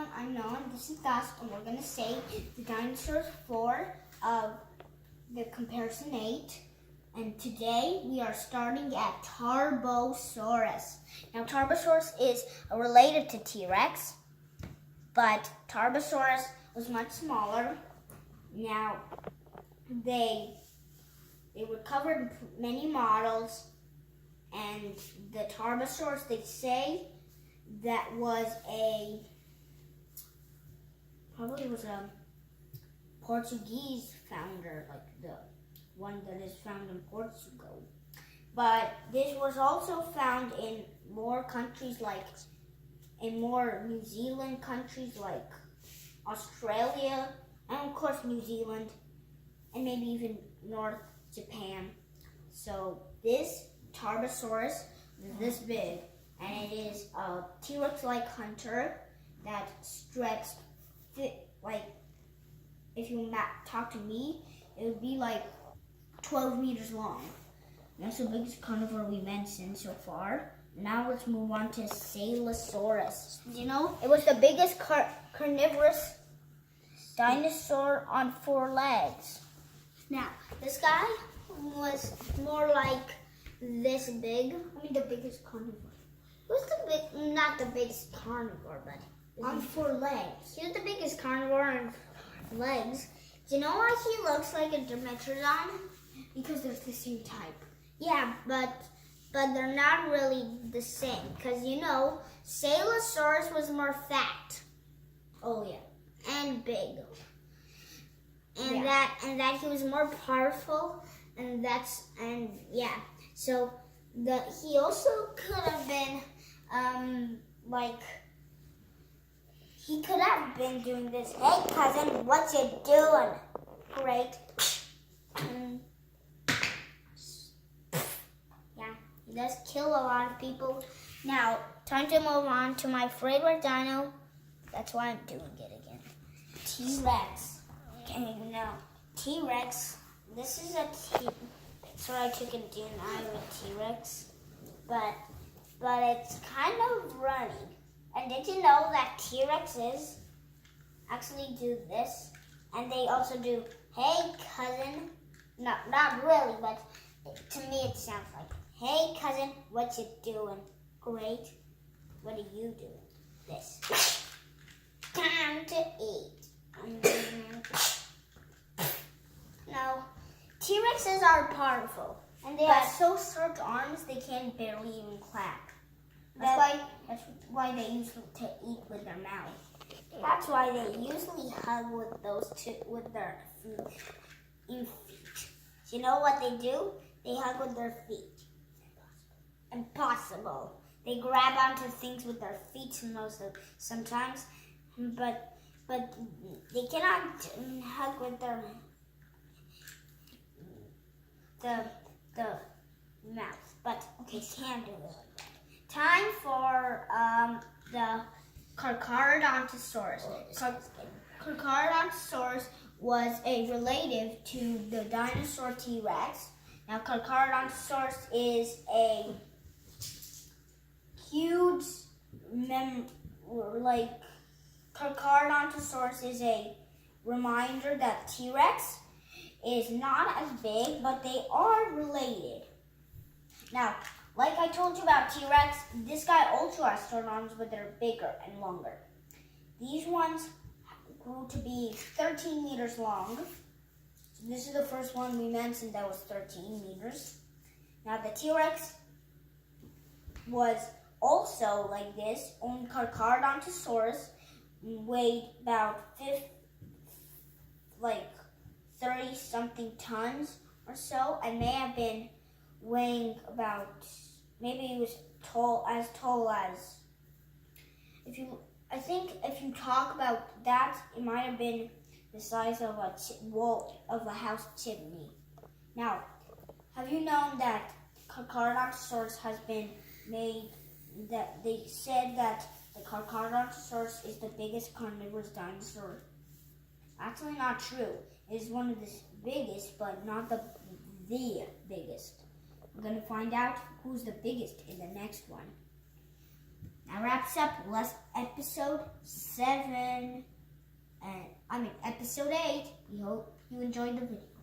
everyone, I'm Noah, and this is Gus, and we're going to say the dinosaurs 4 of the comparison 8. And today we are starting at Tarbosaurus. Now Tarbosaurus is related to T-Rex, but Tarbosaurus was much smaller. Now they were covered in many models, and the Tarbosaurus, they say, that probably was a Portuguese founder, like the one that is found in Portugal. But this was also found in more countries, like in more New Zealand countries like Australia, and of course New Zealand, and maybe even North Japan. So this Tarbosaurus is this big, and it is a T-Rex-like hunter that stretched, like, if you talk to me, it would be like 12 meters long. That's the biggest carnivore we mentioned so far. Now let's move on to Sailosaurus. You know, it was the biggest carnivorous dinosaur on 4 legs. Now, this guy was more like this big. I mean, the biggest carnivore. Who's not the biggest carnivore, but on 4 legs. He was the biggest carnivore on 4 legs. Do you know why he looks like a Dimetrodon? Because they're the same type. Yeah, but they're not really the same. Because, you know, Sailosaurus was more fat. Oh, yeah. And big. And that he was more powerful. And yeah. So he also could have been he could have been doing this. Hey cousin, what you doing? Great. Yeah, he does kill a lot of people. Now, time to move on to my favorite dino. That's why I'm doing it again. T-Rex. Okay, now, T-Rex. This is a so I took a dino with T-Rex, but it's kind of running. And did you know that T-Rexes actually do this? And they also do, hey cousin. No, not really, but to me it sounds like, hey cousin, what you doing? Great. What are you doing? This. Time to eat. No, T-Rexes are powerful. And they have so short arms they can barely even clap. That's why they usually eat with their mouth. That's why they usually hug with with their feet. You know what they do? They hug with their feet. Impossible. They grab onto things with their feet sometimes, but they cannot hug with the mouth. But they can do it. Time for the Carcharodontosaurus. Carcharodontosaurus was a relative to the dinosaur T-Rex. Now, Carcharodontosaurus is a huge, Carcharodontosaurus is a reminder that T-Rex is not as big, but they are related. Now, like I told you about T-Rex, this guy also has short arms, but they're bigger and longer. These ones grew to be 13 meters long. So this is the first one we mentioned that was 13 meters. Now the T-Rex was also like this, only Carcharodontosaurus weighed about 30-something tons or so, and may have been weighing about, maybe it was as tall as, I think if you talk about that, it might have been the size of a house chimney. Now, have you known that Carcharodontosaurus has been made, that they said that the Carcharodontosaurus is the biggest carnivorous dinosaur? Actually not true. It is one of the biggest, but not the biggest. We're going to find out who's the biggest in the next one. That wraps up episode 7. Episode 8. We hope you enjoyed the video.